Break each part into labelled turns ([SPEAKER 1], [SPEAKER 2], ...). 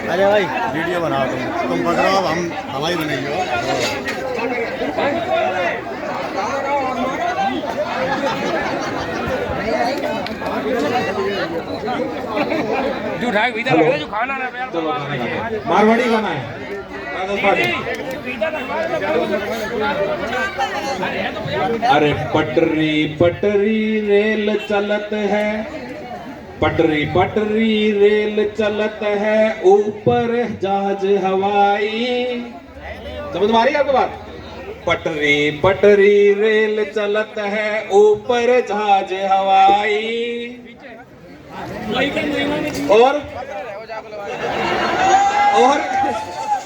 [SPEAKER 1] अरे भाई वीडियो बनाओ तुम पकड़ो अब हम हमारी बनाइए।
[SPEAKER 2] जो ढाई भीतर लगे जो खाना ना
[SPEAKER 3] चलो मारवाड़ी खाना है। अरे पटरी पटरी रेल चलत है, पटरी पटरी रेल चलत है, ऊपर जहाज हवाई। समझ में आ रही है आपको बात? पटरी पटरी रेल चलत है, ऊपर जहाज हवाई। और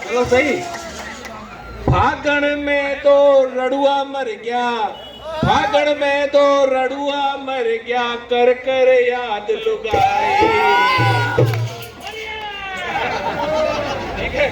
[SPEAKER 3] चलो सही। फागण में तो रड़ुआ मर गया, फागण में तो रड़ुआ मर गया, कर कर याद लुगाई। ठीक है।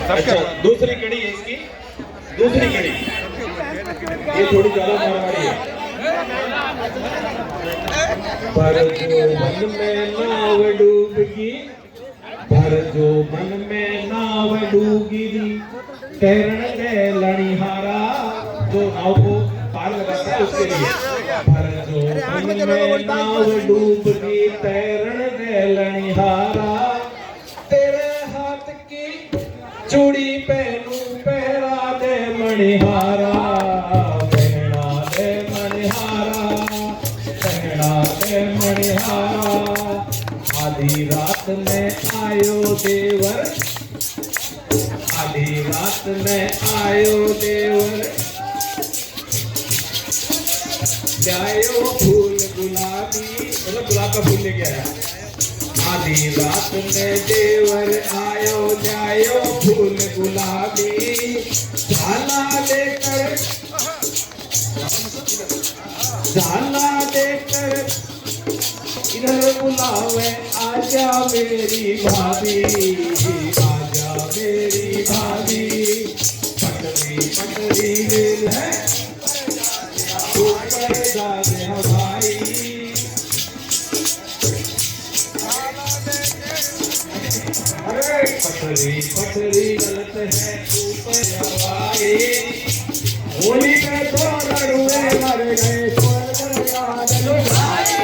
[SPEAKER 3] अच्छा, दूसरी कड़ी है इसकी, दूसरी कड़ी ये थोड़ी ज्यादा मारवाड़ी है। पर जो मन में नाव डूबगी, पर जो मन में नाव डूबगी, तैरण दे लणिहारा। जो नाव को पार लगाता है उसके लिए। पर जो मन में नाव डूबगी, तैरण दे लणिहारा, तेरे हाथ की चूड़ी पहनू पहरा दे मणिहारा, पहना दे मणिहारा, पहना दे मणिहारा। आधी रात में आयो देवर, आधी रात में आयो देवर, जायो फूल गुलाबी, मतलब गुलाब का फूल लेके आया। आधी रात में देवर आयो, जायो फूल गुलाबी, झाला लेकर, झाला लेकर इधर बुलावे, आजा मेरी भाभी, आजा मेरी भाभी। पटरी पटरी रेल है, ऊपर जहाज हवाई। पटरी पटरी गलत है, ऊपर हवाई। होली में तो लड़ुए मर गए, याद लुगाई।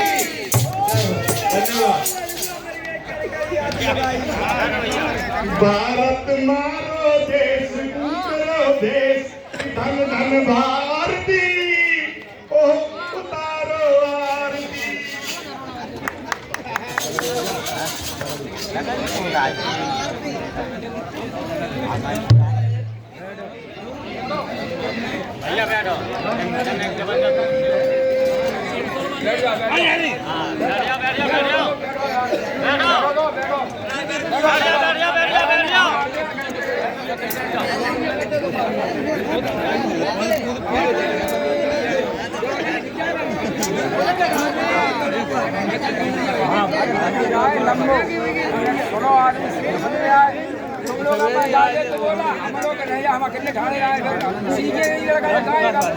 [SPEAKER 3] धन्यवाद। भारत मारो देश, करो देश, धन धन भारती, ओ उतारो आरती।
[SPEAKER 1] भैया बैठो
[SPEAKER 2] तुम लोग अपना जाते तो बोला, हम लोग नहीं, हम कितने खाने आए सीधे नहीं लगाया
[SPEAKER 3] आया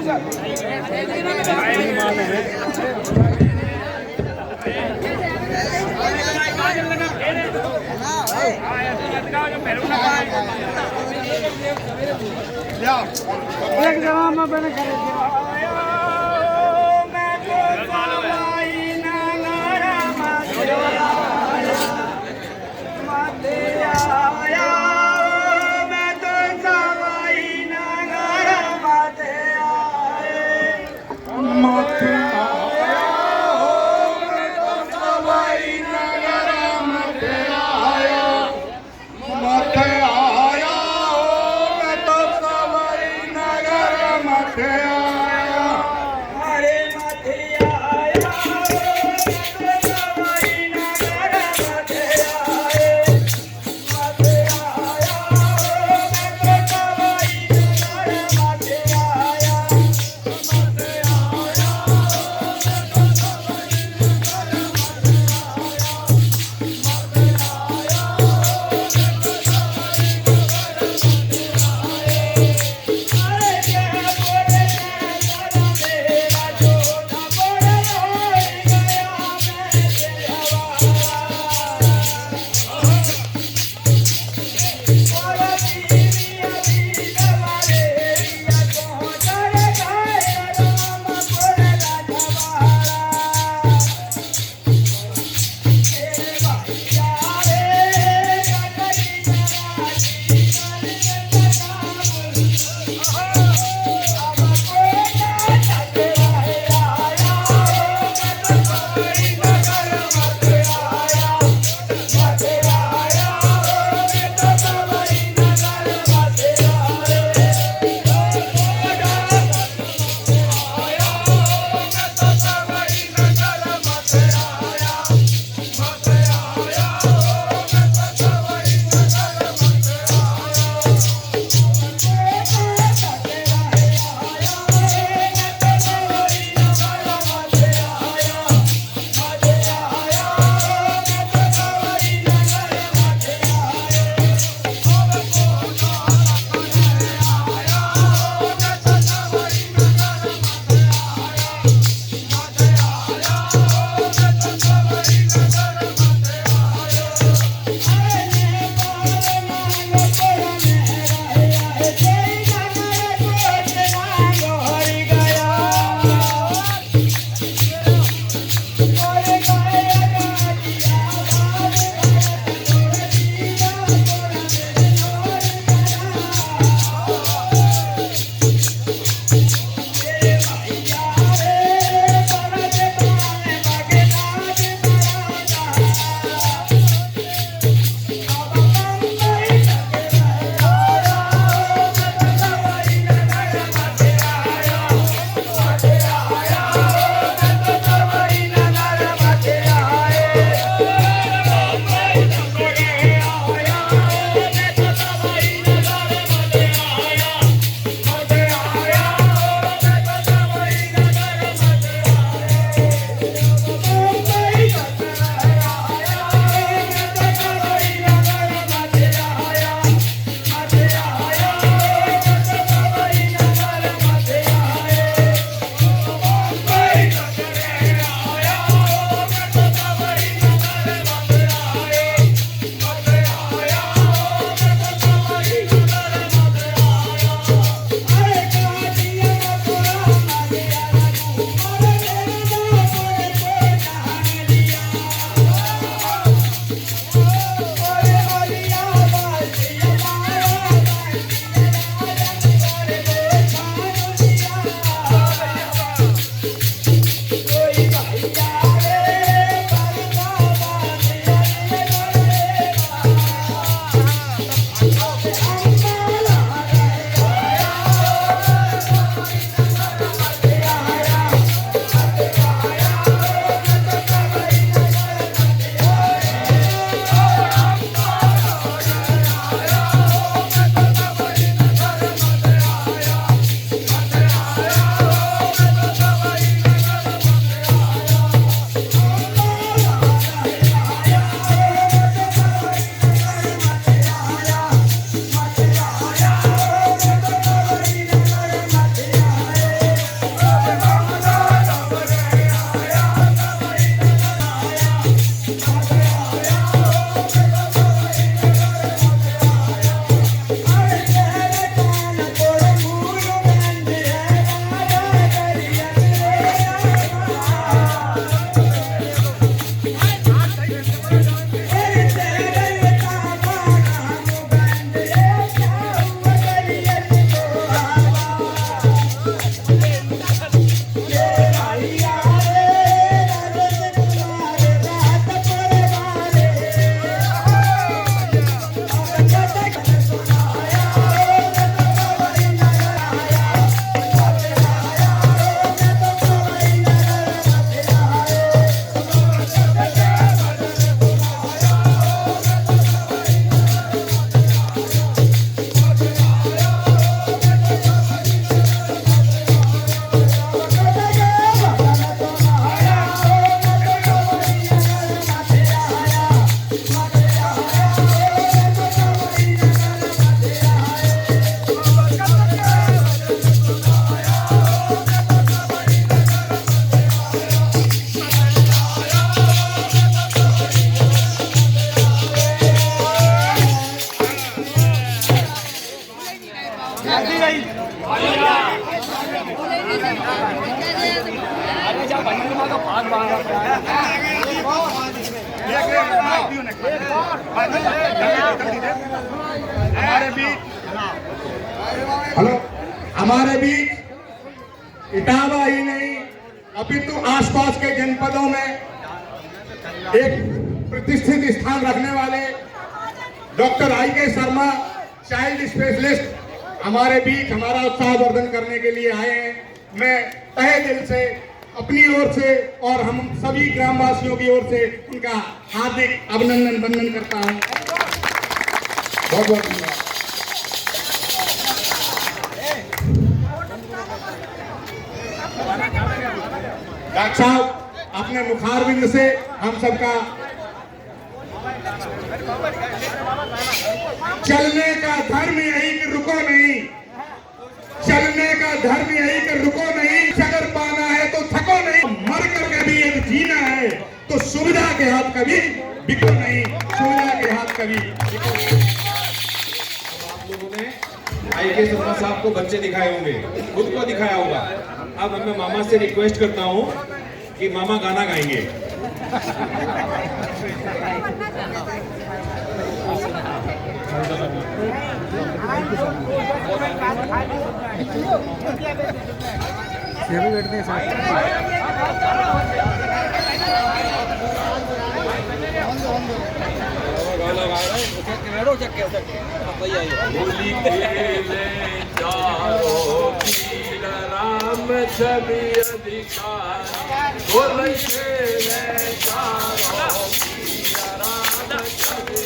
[SPEAKER 4] हेलो, हमारे बीच इटावा ही नहीं अपितु आसपास के जनपदों में एक प्रतिष्ठित स्थान रखने वाले doctor I.K. Sharma child specialist हमारे बीच हमारा उत्साहवर्धन करने के लिए आए हैं। मैं तहे दिल से अपनी ओर से और हम सभी ग्रामवासियों की ओर से उनका हार्दिक अभिनंदन वंदन करता हूं। बहुत बहुत धन्यवाद। डॉक्टर साहब, अपने मुखारबिंद से हम सबका चलने का धर्म यही कि रुको नहीं, चलने का धर्म यही कि रुको नहीं, अगर पाना है तो थको नहीं, मर कर कभी एक जीना है तो सुविधा के हाथ कभी बिको नहीं, सुविधा के हाथ कभी बिको नहीं।
[SPEAKER 3] आप लोगों ने I.K. शर्मा साहब को बच्चे दिखाए होंगे, खुद को दिखाया होगा। अब मैं मामा से रिक्वेस्ट करता हूँ कि मामा गाना गाएंगे।
[SPEAKER 5] राम छवि अधिकार बोले चारों राम छवि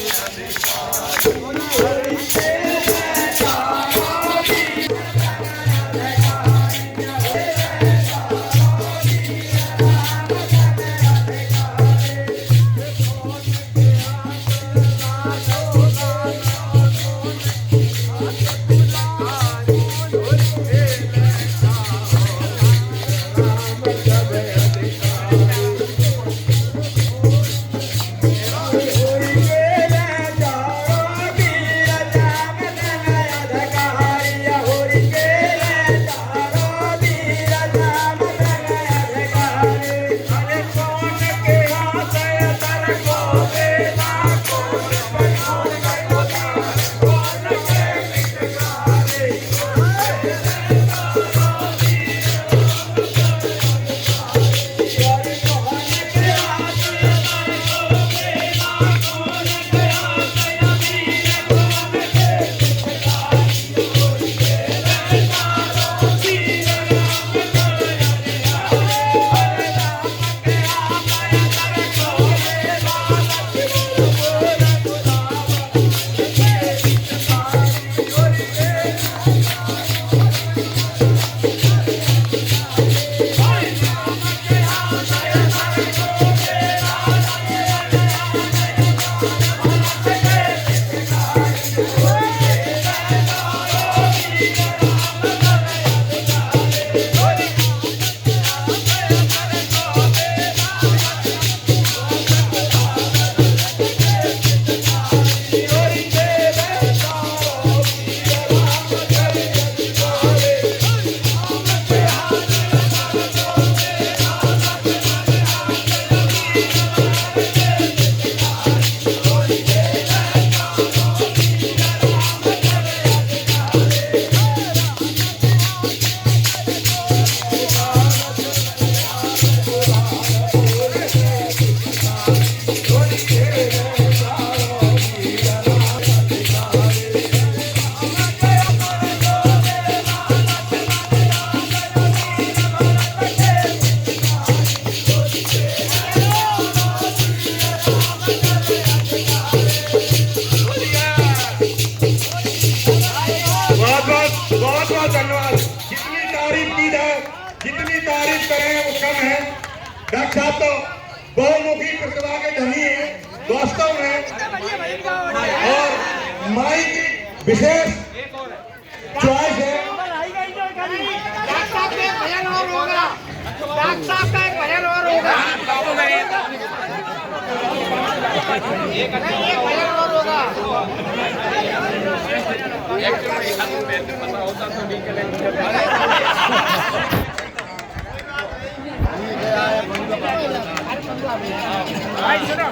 [SPEAKER 4] डॉक्टर साहब तो बहुमुखी प्रतिभा के धनी है वास्तव में, और माई की विशेष चॉइस है।
[SPEAKER 2] डॉक्टर साहब का एक भजन और होगा, डॉक्टर साहब का एक भजन और होगा, एक भजन और होगा। भाई सुनो,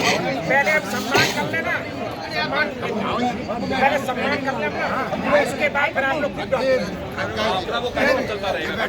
[SPEAKER 2] पहले आप सम्मान कर लेना। पहले सम्मान कर ले अपना, उसके बाद फिर आप लोग अपना वो काम चलता रहेगा।